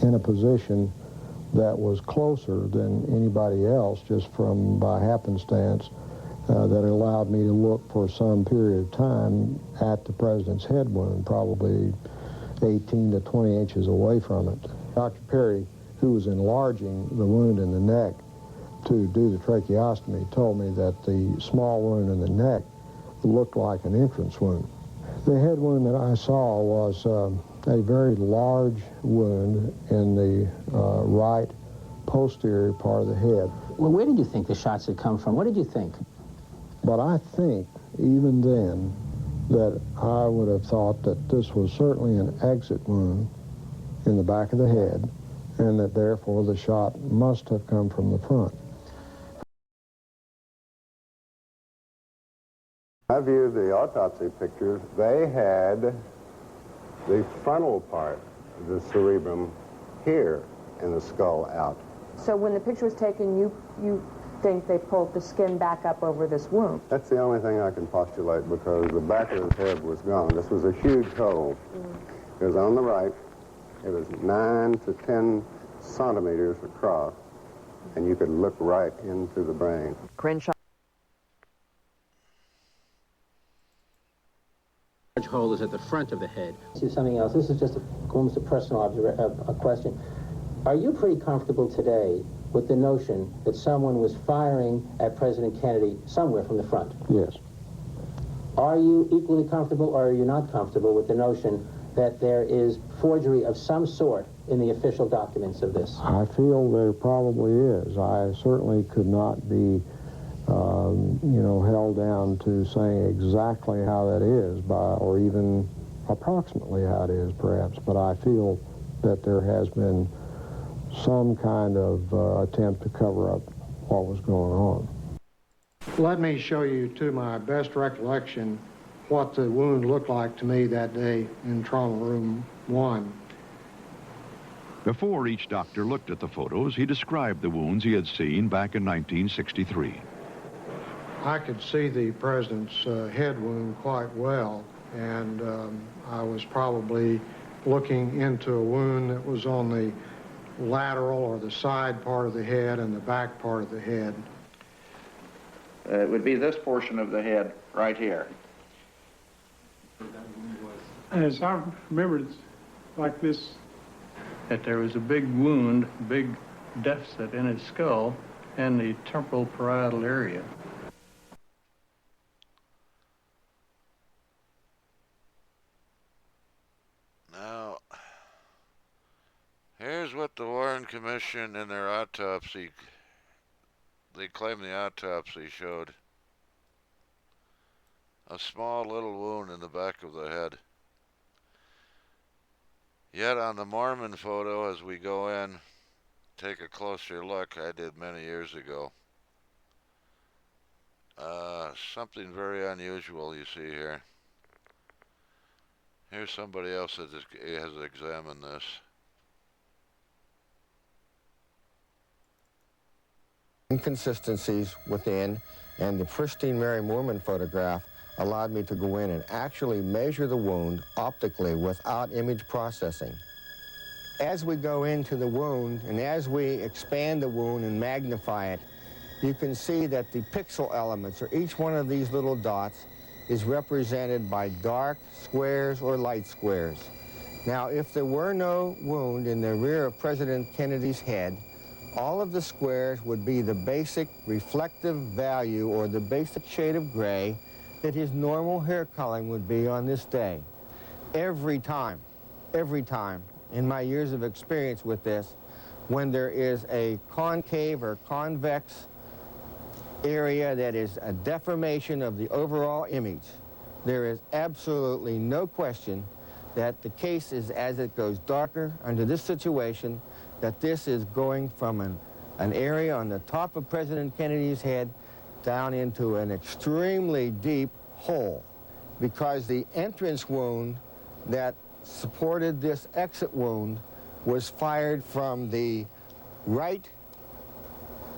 in a position that was closer than anybody else, just by happenstance, that allowed me to look for some period of time at the president's head wound, probably 18 to 20 inches away from it. Dr. Perry, who was enlarging the wound in the neck to do the tracheostomy, told me that the small wound in the neck looked like an entrance wound. The head wound that I saw was a very large wound in the right posterior part of the head. Well, where did you think the shots had come from? What did you think? But I think, even then, that I would have thought that this was certainly an exit wound in the back of the head, and that therefore the shot must have come from the front. I viewed the autopsy pictures. They had the frontal part of the cerebrum here and the skull out. So when the picture was taken, you think they pulled the skin back up over this wound? That's the only thing I can postulate, because the back of his head was gone. This was a huge hole. It was on the right. It was 9 to 10 centimeters across, and you could look right into the brain. Crenshaw. Large hole is at the front of the head. See something else. This is just almost a personal question. Are you pretty comfortable today with the notion that someone was firing at President Kennedy somewhere from the front? Yes. Are you equally comfortable, or are you not comfortable with the notion that there is forgery of some sort in the official documents of this? I feel there probably is. I certainly could not be held down to saying exactly how that is, or even approximately how it is, perhaps. But I feel that there has been some kind of attempt to cover up what was going on. Let me show you, to my best recollection, what the wound looked like to me that day in trauma room 1. Before each doctor looked at the photos, he described the wounds he had seen back in 1963. I could see the president's head wound quite well, and I was probably looking into a wound that was on the lateral or the side part of the head and the back part of the head. It would be this portion of the head right here. As I remember, it's like this, that there was a big wound, big deficit in his skull and the temporal parietal area. Now, here's what the Warren Commission in their autopsy, they claim the autopsy showed. A small little wound in the back of the head. Yet on the Mormon photo, as we go in, take a closer look, I did many years ago. Something very unusual you see here. Here's somebody else that has examined this. Inconsistencies within, and the pristine Mary Moorman photograph allowed me to go in and actually measure the wound optically without image processing. As we go into the wound and as we expand the wound and magnify it, you can see that the pixel elements, or each one of these little dots, is represented by dark squares or light squares. Now, if there were no wound in the rear of President Kennedy's head, all of the squares would be the basic reflective value, or the basic shade of gray, that his normal hair coloring would be on this day. Every time, in my years of experience with this, when there is a concave or convex area that is a deformation of the overall image, there is absolutely no question that the case is, as it goes darker under this situation, that this is going from an area on the top of President Kennedy's head down into an extremely deep hole, because the entrance wound that supported this exit wound was fired from the right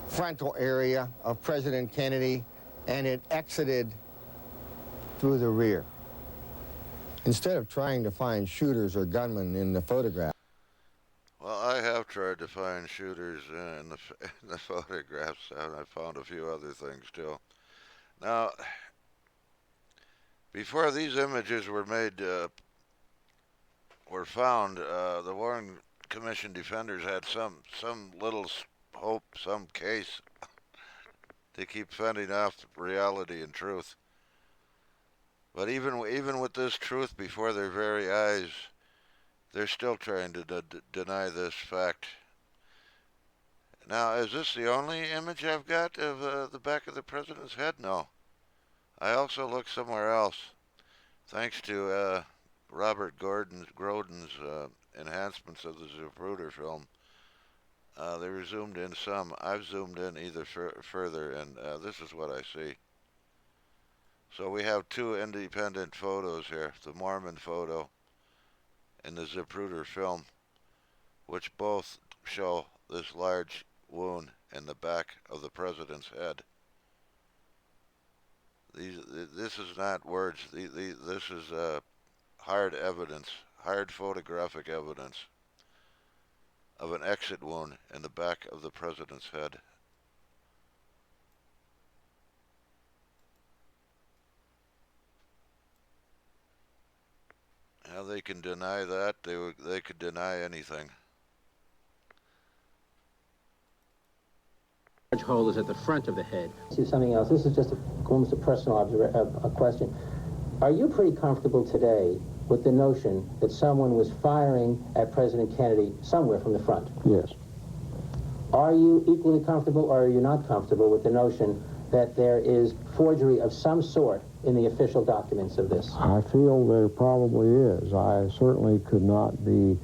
frontal area of President Kennedy, and it exited through the rear. Instead of trying to find shooters or gunmen in the photograph. Well, I tried to find shooters in the photographs, and I found a few other things too. Now, before these images were made, were found, the Warren Commission defenders had some little hope, some case to keep fending off reality and truth. But even with this truth before their very eyes, they're still trying to deny this fact. Now, is this the only image I've got of the back of the president's head? No. I also looked somewhere else. Thanks to Robert Grodin's enhancements of the Zapruder film, they were zoomed in some. I've zoomed in either further, and this is what I see. So we have two independent photos here, the Mormon photo and the Zapruder film, which both show this large wound in the back of the president's head. This is not words. This is hard evidence, hard photographic evidence of an exit wound in the back of the president's head. How they can deny that? They could deny anything. Large hole is at the front of the head. See something else. This is just almost a personal a question. Are you pretty comfortable today with the notion that someone was firing at President Kennedy somewhere from the front? Yes. Are you equally comfortable, or are you not comfortable with the notion that there is forgery of some sort in the official documents of this? I feel there probably is. I certainly could not be,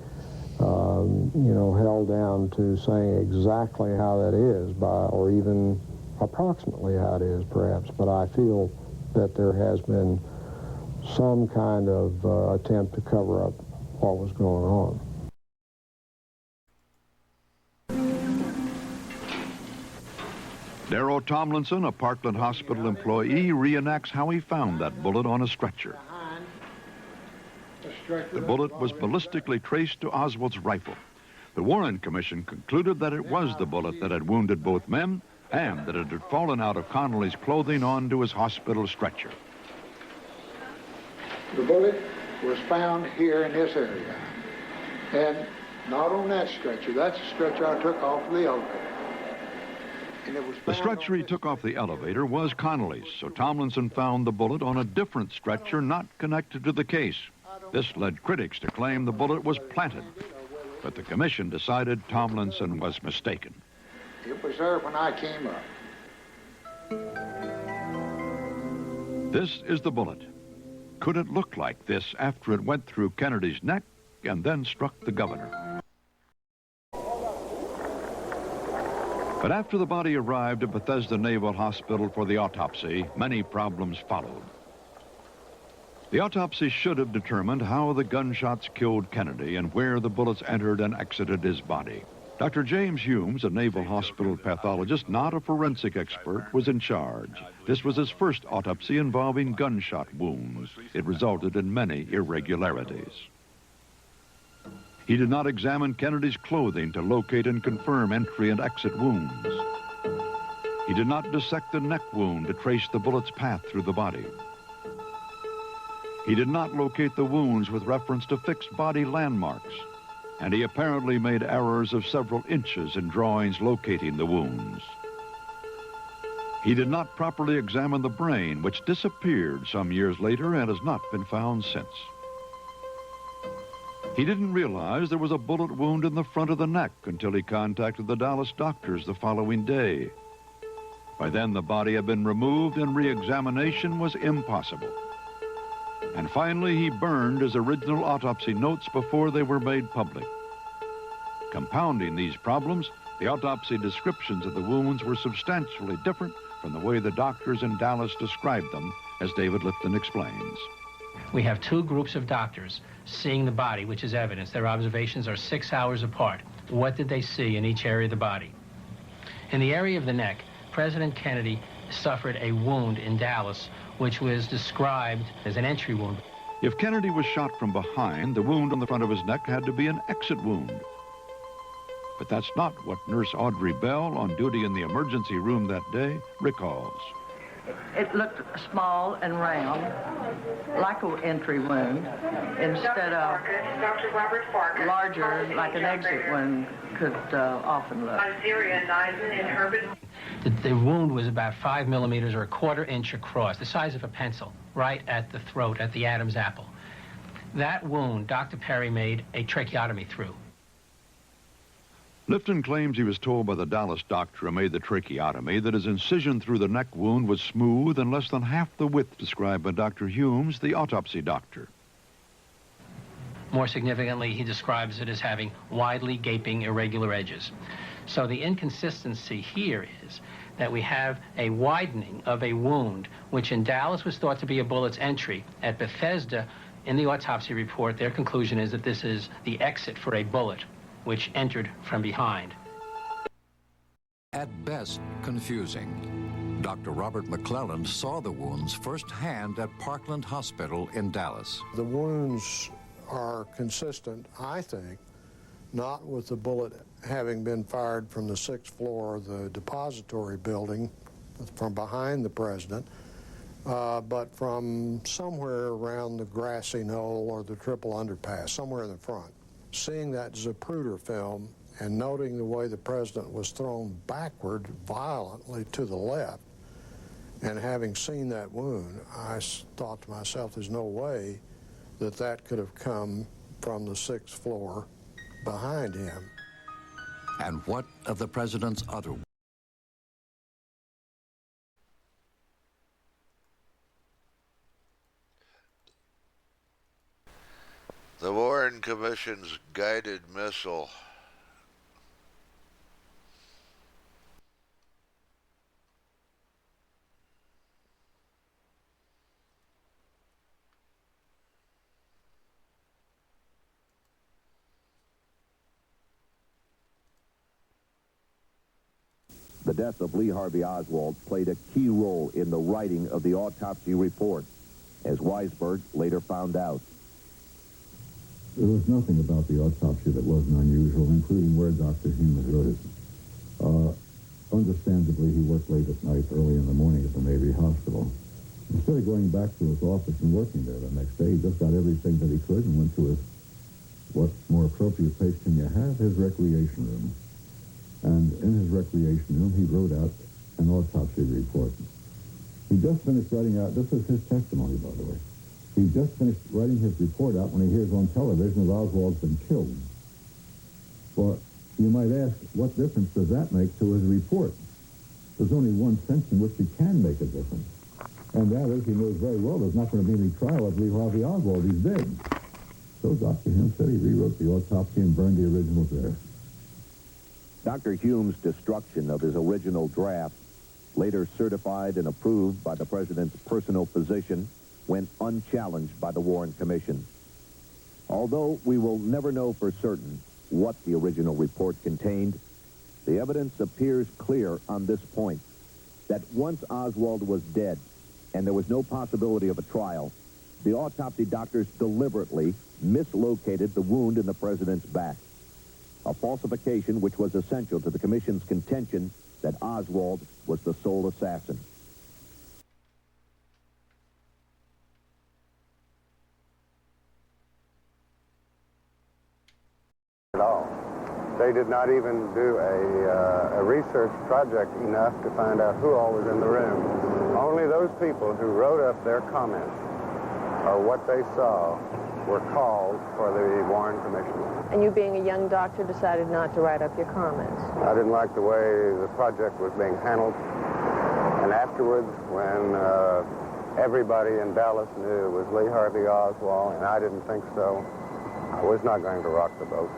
held down to saying exactly how that is, or even approximately how it is, perhaps. But I feel that there has been some kind of attempt to cover up what was going on. Darrow Tomlinson, a Parkland Hospital employee, reenacts how he found that bullet on a stretcher. The bullet was ballistically traced to Oswald's rifle. The Warren Commission concluded that it was the bullet that had wounded both men and that it had fallen out of Connolly's clothing onto his hospital stretcher. The bullet was found here in this area, and not on that stretcher. That's the stretcher I took off the elevator. The stretcher he took off the elevator was Connolly's, so Tomlinson found the bullet on a different stretcher not connected to the case. This led critics to claim the bullet was planted, but the commission decided Tomlinson was mistaken. It was there when I came up. This is the bullet. Could it look like this after it went through Kennedy's neck and then struck the governor? But after the body arrived at Bethesda Naval Hospital for the autopsy, many problems followed. The autopsy should have determined how the gunshots killed Kennedy and where the bullets entered and exited his body. Dr. James Humes, a Naval Hospital pathologist, not a forensic expert, was in charge. This was his first autopsy involving gunshot wounds. It resulted in many irregularities. He did not examine Kennedy's clothing to locate and confirm entry and exit wounds. He did not dissect the neck wound to trace the bullet's path through the body. He did not locate the wounds with reference to fixed body landmarks, and he apparently made errors of several inches in drawings locating the wounds. He did not properly examine the brain, which disappeared some years later and has not been found since. He didn't realize there was a bullet wound in the front of the neck until he contacted the Dallas doctors the following day. By then, the body had been removed and re-examination was impossible. And finally, he burned his original autopsy notes before they were made public. Compounding these problems, the autopsy descriptions of the wounds were substantially different from the way the doctors in Dallas described them, as David Lipton explains. We have two groups of doctors seeing the body, which is evidence. Their observations are 6 hours apart. What did they see in each area of the body? In the area of the neck, President Kennedy suffered a wound in Dallas, which was described as an entry wound. If Kennedy was shot from behind, the wound on the front of his neck had to be an exit wound. But that's not what Nurse Audrey Bell, on duty in the emergency room that day, recalls. It looked small and round, like an entry wound, instead of larger, like an exit wound could often look. The wound was about 5 millimeters or a 1/4 inch across, the size of a pencil, right at the throat, at the Adam's apple. That wound, Dr. Perry made a tracheotomy through. Lifton claims he was told by the Dallas doctor who made the tracheotomy that his incision through the neck wound was smooth and less than half the width described by Dr. Humes, the autopsy doctor. More significantly, he describes it as having widely gaping irregular edges. So the inconsistency here is that we have a widening of a wound, which in Dallas was thought to be a bullet's entry. At Bethesda, in the autopsy report, their conclusion is that this is the exit for a bullet, which entered from behind. At best, confusing. Dr. Robert McClelland saw the wounds firsthand at Parkland Hospital in Dallas. The wounds are consistent, I think, not with the bullet having been fired from the 6th floor of the depository building from behind the president, but from somewhere around the grassy knoll or the triple underpass, somewhere in the front. Seeing that Zapruder film and noting the way the president was thrown backward violently to the left, and having seen that wound, I thought to myself, there's no way that that could have come from the 6th floor behind him. And what of the president's other? The Warren Commission's guided missile. The death of Lee Harvey Oswald played a key role in the writing of the autopsy report, as Weisberg later found out. There was nothing about the autopsy that wasn't unusual, including where Dr. Humes wrote it. Understandably, he worked late at night, early in the morning at the Navy Hospital. Instead of going back to his office and working there the next day, he just got everything that he could and went to his, what more appropriate place can you have, his recreation room. And in his recreation room, he wrote out an autopsy report. He just finished writing out, this is his testimony, by the way. He just finished writing his report out when he hears on television that Oswald's been killed. Well, you might ask, what difference does that make to his report? There's only one sense in which he can make a difference. And that is, he knows very well there's not going to be any trial of Lee Harvey Oswald. He's dead. So Dr. Humes said he rewrote the autopsy and burned the originals there. Dr. Humes' destruction of his original draft, later certified and approved by the president's personal physician, went unchallenged by the Warren Commission. Although we will never know for certain what the original report contained, the evidence appears clear on this point, that once Oswald was dead and there was no possibility of a trial, the autopsy doctors deliberately mislocated the wound in the president's back, a falsification which was essential to the commission's contention that Oswald was the sole assassin. At all. They did not even do a research project enough to find out who all was in the room. Only those people who wrote up their comments or what they saw were called for the Warren Commission. And you, being a young doctor, decided not to write up your comments. I didn't like the way the project was being handled. And afterwards, when everybody in Dallas knew it was Lee Harvey Oswald, and I didn't think so, I was not going to rock the boat.